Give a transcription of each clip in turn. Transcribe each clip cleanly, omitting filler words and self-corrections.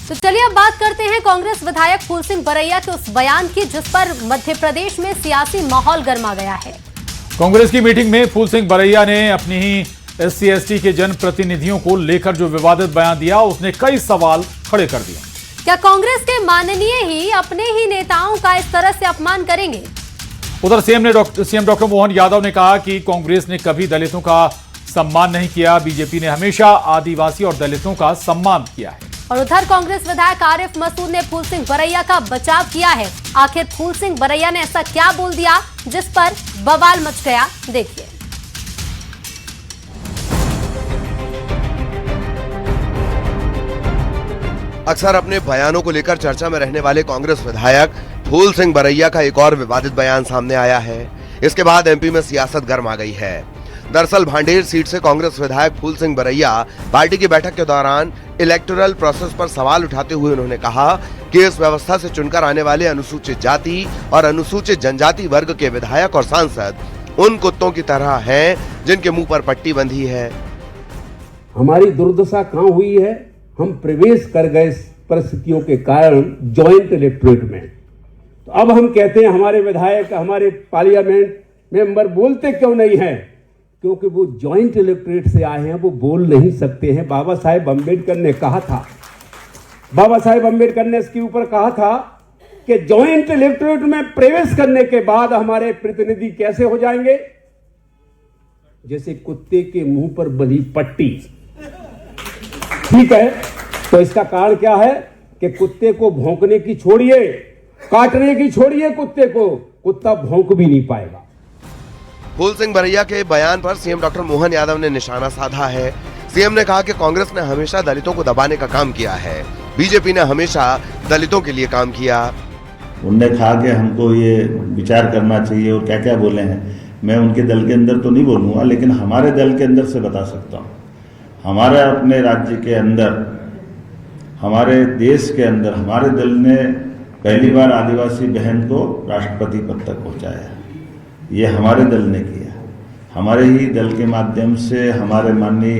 तो चलिए अब बात करते हैं कांग्रेस विधायक फूल सिंह बरैया के उस बयान की जिस पर मध्य प्रदेश में सियासी माहौल गर्मा गया है। कांग्रेस की मीटिंग में फूल सिंह बरैया ने अपनी ही SC/ST के जनप्रतिनिधियों को लेकर जो विवादित बयान दिया, उसने कई सवाल खड़े कर दिए। क्या कांग्रेस के माननीय ही अपने ही नेताओं का इस तरह से अपमान करेंगे? उधर सीएम डॉक्टर मोहन यादव ने कहा कि कांग्रेस ने कभी दलितों का सम्मान नहीं किया, बीजेपी ने हमेशा आदिवासी और दलितों का सम्मान किया है। और उधर कांग्रेस विधायक आरिफ मसूद ने फूल सिंह बरैया का बचाव किया है। आखिर फूल सिंह बरैया ने ऐसा क्या बोल दिया जिस पर बवाल मच गया, देखिए। अक्सर अपने बयानों को लेकर चर्चा में रहने वाले कांग्रेस विधायक फूल सिंह बरैया का एक और विवादित बयान सामने आया है। इसके बाद MP में सियासत गर्म आ गई है। दरअसल भांडेर सीट से कांग्रेस विधायक फूल सिंह बरैया पार्टी की बैठक के दौरान इलेक्टोरल प्रोसेस पर सवाल उठाते हुए उन्होंने कहा कि इस व्यवस्था से चुनकर आने वाले अनुसूचित जाति और अनुसूचित जनजाति वर्ग के विधायक और सांसद उन कुत्तों की तरह हैं जिनके मुंह पर पट्टी बंधी है। हमारी दुर्दशा कहाँ हुई है? हम प्रवेश कर गए परिस्थितियों के कारण ज्वाइंट इलेक्टोरेट में। तो अब हम कहते हैं हमारे विधायक, हमारे पार्लियामेंट मेंबर बोलते क्यों नहीं है? क्योंकि वो ज्वाइंट इलेक्टोरेट से आए हैं, वो बोल नहीं सकते हैं। बाबा साहेब अम्बेडकर ने कहा था, बाबा साहेब अम्बेडकर ने इसके ऊपर कहा था कि ज्वाइंट इलेक्टोरेट में प्रवेश करने के बाद हमारे प्रतिनिधि कैसे हो जाएंगे? जैसे कुत्ते के मुंह पर बंधी पट्टी। ठीक है, तो इसका कारण क्या है कि कुत्ते को भौंकने की छोड़िए, काटने की छोड़िए कुत्ते को, कुत्ता भौंक भी नहीं पाएगा। फूल सिंह बरैया के बयान पर सीएम डॉक्टर मोहन यादव ने निशाना साधा है। सीएम ने कहा कि कांग्रेस ने हमेशा दलितों को दबाने का काम किया है, बीजेपी ने हमेशा दलितों के लिए काम किया। उनने कहा कि हमको ये विचार करना चाहिए और क्या क्या बोले हैं। मैं उनके दल के अंदर तो नहीं बोलूँगा, लेकिन हमारे दल के अंदर से बता सकता हूँ। हमारे अपने राज्य के अंदर, हमारे देश के अंदर हमारे दल ने पहली बार आदिवासी बहन को राष्ट्रपति पद तक पहुँचाया। ये हमारे दल ने किया। हमारे ही दल के माध्यम से हमारे माननीय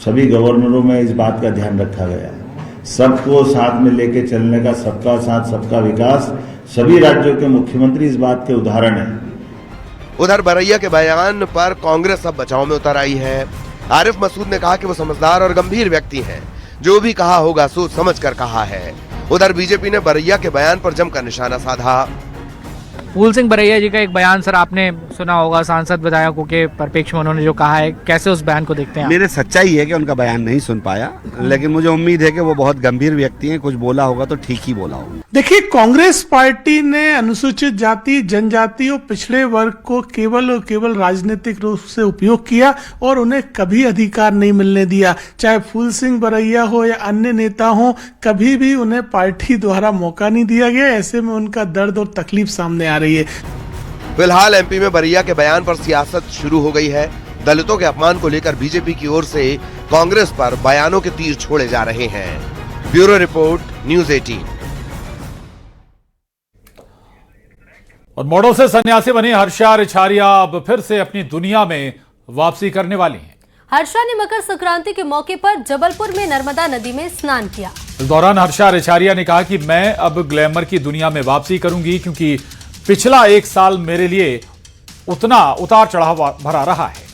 सभी गवर्नरों में इस बात का ध्यान रखा गया। सबको साथ में लेके चलने का, सबका साथ सबका विकास, सभी राज्यों के मुख्यमंत्री इस बात के उदाहरण हैं। उधर बरैया के बयान पर कांग्रेस अब बचाव में उतर आई है। आरिफ मसूद ने कहा कि वो समझदार और गंभीर व्यक्ति हैं, जो भी कहा होगा सोच समझ कर कहा है। उधर बीजेपी ने बरैया के बयान पर जमकर निशाना साधा। फूल सिंह बरैया जी का एक बयान सर आपने सुना होगा, सांसद विधायकों के परिप्रेक्ष्य में उन्होंने जो कहा है, कैसे उस बयान को देखते हैं? मेरे सच्चाई है कि उनका बयान नहीं सुन पाया, लेकिन मुझे उम्मीद है कि वो बहुत गंभीर व्यक्ति हैं, कुछ बोला होगा तो ठीक ही बोला होगा। देखिए, कांग्रेस पार्टी ने अनुसूचित जाति, जनजाति और पिछड़े वर्ग को केवल और केवल राजनीतिक रूप से उपयोग किया और उन्हें कभी अधिकार नहीं मिलने दिया। चाहे फूल सिंह बरैया हो या अन्य नेता हो, कभी भी उन्हें पार्टी द्वारा मौका नहीं दिया गया। ऐसे में उनका दर्द और तकलीफ सामने आ रही है। फिलहाल MP में बरैया के बयान पर सियासत शुरू हो गई है। दलितों के अपमान को लेकर बीजेपी की ओर से कांग्रेस पर बयानों के तीर छोड़े जा रहे हैं। Bureau report, news 18। और मॉडल से सन्यासी बनी हर्षा रिछारिया अब फिर से अपनी दुनिया में वापसी करने वाली हैं। हर्षा ने मकर संक्रांति के मौके पर जबलपुर में नर्मदा नदी में स्नान किया। इस दौरान हर्षा रिछारिया ने कहा कि मैं अब ग्लैमर की दुनिया में वापसी करूंगी, क्योंकि पिछला एक साल मेरे लिए उतना उतार चढ़ाव भरा रहा है।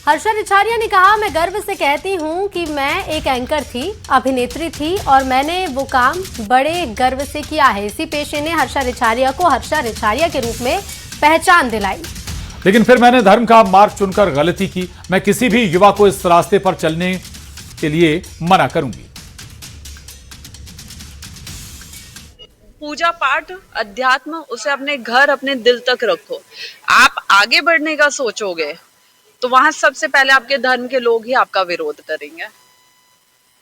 हर्षा रिछारिया ने कहा, मैं गर्व से कहती हूं कि मैं एक एंकर थी, अभिनेत्री थी और मैंने वो काम बड़े गर्व से किया है। इसी पेशे ने हर्षा रिछारिया को हर्षा रिछारिया के रूप में पहचान दिलाई। लेकिन फिर मैंने धर्म का मार्ग चुनकर गलती की। मैं किसी भी युवा को इस रास्ते पर चलने के लिए मना करूंगी। पूजा पाठ, अध्यात्म, उसे अपने घर, अपने दिल तक रखो। आप आगे बढ़ने का सोचोगे तो वहां सबसे पहले आपके धर्म के लोग ही आपका विरोध करेंगे।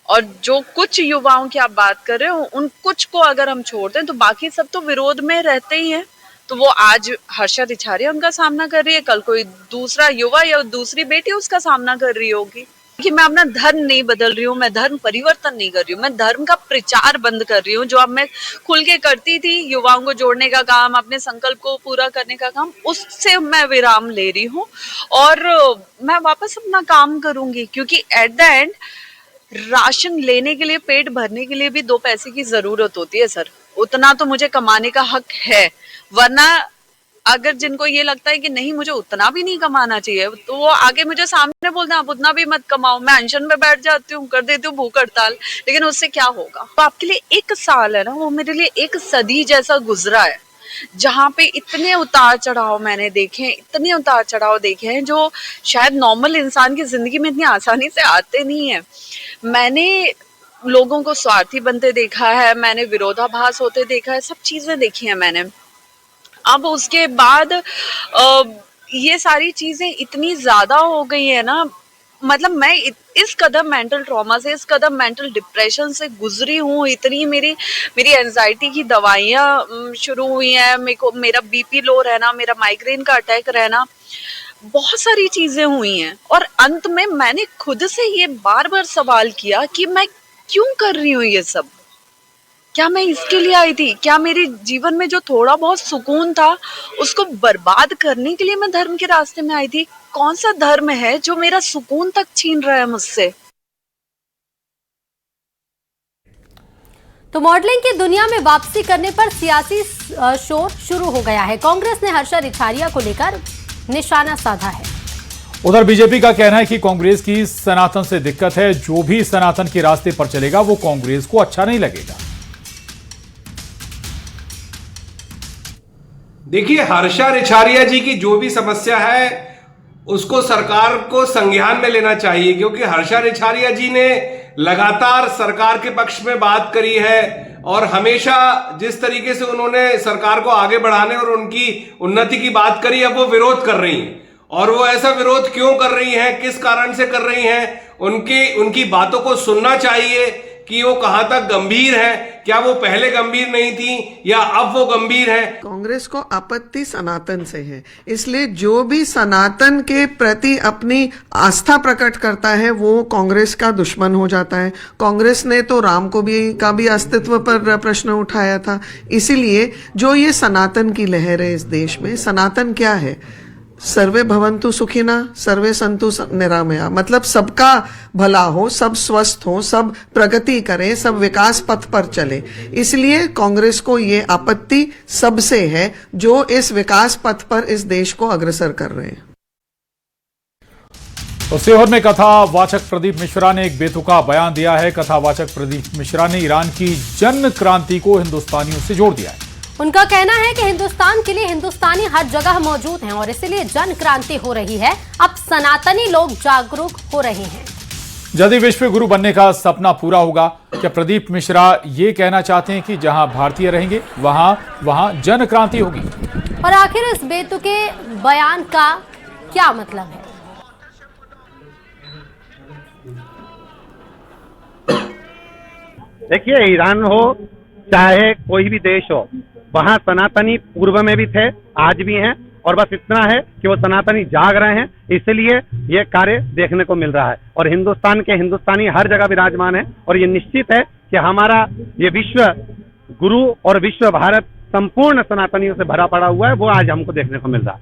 और जो कुछ युवाओं की आप बात कर रहे हो, उन कुछ को अगर हम छोड़ दें तो बाकी सब तो विरोध में रहते ही हैं। तो वो आज हर्षा रिछारिया उनका सामना कर रही है, कल कोई दूसरा युवा या दूसरी बेटी उसका सामना कर रही होगी। कि मैं अपना धर्म नहीं बदल रही हूँ, मैं धर्म परिवर्तन नहीं कर रही हूँ, मैं धर्म का प्रचार बंद कर रही हूँ। जो अब मैं खुल के करती थी, युवाओं को जोड़ने का काम, अपने संकल्प को पूरा करने का काम, उससे मैं विराम ले रही हूँ और मैं वापस अपना काम करूंगी। क्योंकि एट द एंड राशन लेने के लिए, पेट भरने के लिए भी 2 पैसे की जरूरत होती है सर। उतना तो मुझे कमाने का हक है, वरना अगर जिनको ये लगता है कि नहीं मुझे उतना भी नहीं कमाना चाहिए, तो वो आगे मुझे सामने बोलते हैं आप उतना भी मत कमाओ, मैं अनशन में बैठ जाती हूँ, कर देती हूँ भूख हड़ताल, लेकिन उससे क्या होगा। तो आपके लिए 1 साल है ना, वो मेरे लिए 1 सदी जैसा गुजरा है, जहाँ पे इतने उतार चढ़ाव मैंने देखे हैं, इतने उतार चढ़ाव देखे हैं जो शायद नॉर्मल इंसान की जिंदगी में इतनी आसानी से आते नहीं है। मैंने लोगों को स्वार्थी बनते देखा है, मैंने विरोधाभास होते देखा है, सब चीजें देखी हैं मैंने। अब उसके बाद ये सारी चीजें इतनी ज्यादा हो गई है ना, मतलब मैं इस कदम मेंटल ट्रॉमा से, इस कदम मेंटल डिप्रेशन से गुजरी हूँ, इतनी मेरी एंजाइटी की दवाइयाँ शुरू हुई हैं, मेरा बीपी लो रहना, मेरा माइग्रेन का अटैक रहना, बहुत सारी चीजें हुई हैं। और अंत में मैंने खुद से ये बार बार सवाल किया कि मैं क्यों कर रही हूँ ये सब, क्या मैं इसके लिए आई थी? क्या मेरे जीवन में जो थोड़ा बहुत सुकून था उसको बर्बाद करने के लिए मैं धर्म के रास्ते में आई थी? कौन सा धर्म है जो मेरा सुकून तक छीन रहा है मुझसे? तो मॉडलिंग की दुनिया में वापसी करने पर सियासी शोर शुरू हो गया है। कांग्रेस ने हर्षा रिछारिया को लेकर निशाना साधा है। उधर बीजेपी का कहना है कि कांग्रेस की सनातन से दिक्कत है, जो भी सनातन के रास्ते पर चलेगा वो कांग्रेस को अच्छा नहीं लगेगा। देखिए, हर्षा रिछारिया जी की जो भी समस्या है उसको सरकार को संज्ञान में लेना चाहिए, क्योंकि हर्षा रिछारिया जी ने लगातार सरकार के पक्ष में बात करी है और हमेशा जिस तरीके से उन्होंने सरकार को आगे बढ़ाने और उनकी उन्नति की बात करी, अब वो विरोध कर रही हैं। और वो ऐसा विरोध क्यों कर रही हैं, किस कारण से कर रही हैं, उनकी बातों को सुनना चाहिए कि वो कहां तक गंभीर है, क्या वो पहले गंभीर नहीं थी या अब वो गंभीर है। कांग्रेस को आपत्ति सनातन से है, इसलिए जो भी सनातन के प्रति अपनी आस्था प्रकट करता है वो कांग्रेस का दुश्मन हो जाता है। कांग्रेस ने तो राम को का भी अस्तित्व पर प्रश्न उठाया था। इसीलिए जो ये सनातन की लहर है इस देश में, सनातन क्या है? सर्वे भवन्तु सुखिना सर्वे सन्तु निरामया, मतलब सबका भला हो, सब स्वस्थ हो, सब प्रगति करें, सब विकास पथ पर चले। इसलिए कांग्रेस को ये आपत्ति सबसे है जो इस विकास पथ पर इस देश को अग्रसर कर रहे हैं। तो सीहोर में कथावाचक प्रदीप मिश्रा ने एक बेतुका बयान दिया है। कथावाचक प्रदीप मिश्रा ने ईरान की जन क्रांति को हिंदुस्तानियों से जोड़ दिया है। उनका कहना है कि हिंदुस्तान के लिए हिंदुस्तानी हर जगह मौजूद हैं और इसलिए जन क्रांति हो रही है। अब सनातनी लोग जागरूक हो रहे हैं। यदि विश्व गुरु बनने का सपना पूरा होगा, क्या प्रदीप मिश्रा ये कहना चाहते हैं कि जहां भारतीय रहेंगे वहां जन क्रांति होगी? और आखिर इस बेतुके बयान का क्या मतलब है? देखिए, ईरान हो चाहे कोई भी देश हो, वहाँ सनातनी पूर्व में भी थे, आज भी हैं, और बस इतना है कि वो सनातनी जाग रहे हैं, इसलिए ये कार्य देखने को मिल रहा है। और हिंदुस्तान के हिंदुस्तानी हर जगह विराजमान है और ये निश्चित है कि हमारा ये विश्व गुरु और विश्व भारत संपूर्ण सनातनियों से भरा पड़ा हुआ है, वो आज हमको देखने को मिल रहा है।